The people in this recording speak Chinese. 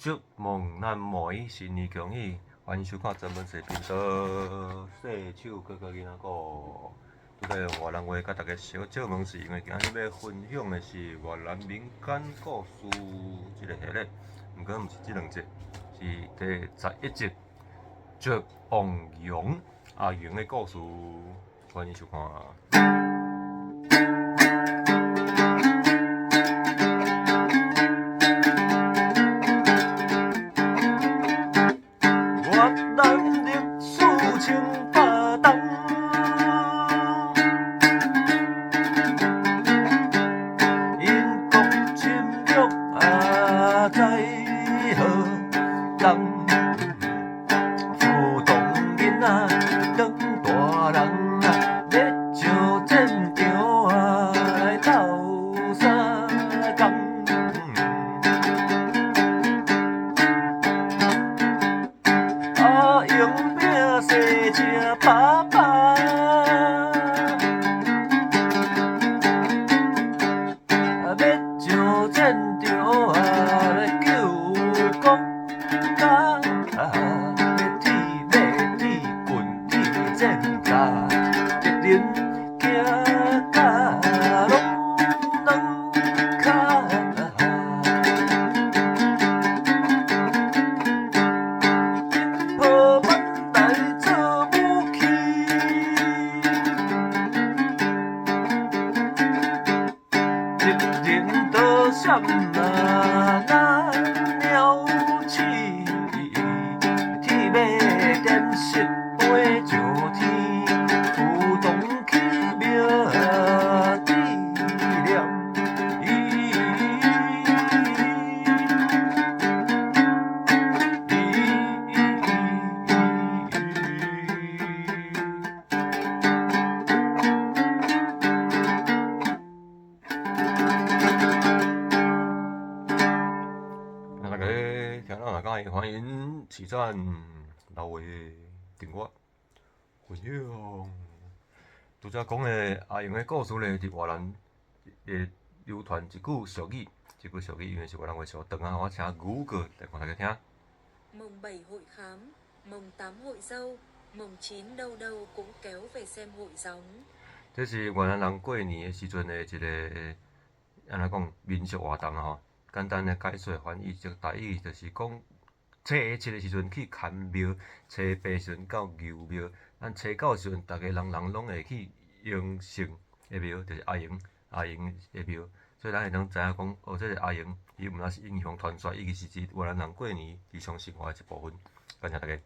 祝梦难眠，新年恭喜！欢迎收看专门视频道，细手哥哥囡仔个。拄在用越南话甲大家小借问，是因为今日要分享的是越南民间故事这个系列，毋过毋是这两集，是第11集，祝王勇阿勇的故事，欢迎收看。欢迎起赞老话订阅分享。拄则讲的阿勇的故事咧，伫越南会流传一句俗语，这句俗语因为是越南话上长啊，我请牛哥来讲大家听。Mùng 7 hội khám, mùng 8 hội dâu, mùng 9 đâu đâu cũng kéo về xem hội gióng。这是越南人过年的时阵的一个安怎讲民俗活动吼。简单的解说翻译，就台语就是讲。初七的时阵去牵庙，初八时阵到牛庙，咱初九时阵，逐个人拢会去迎圣的庙，就是阿英的庙，所以咱会能知影讲，哦，这个阿英，伊毋但是英雄传说，伊其实是越南人过年日常生活的一部分。感谢大家。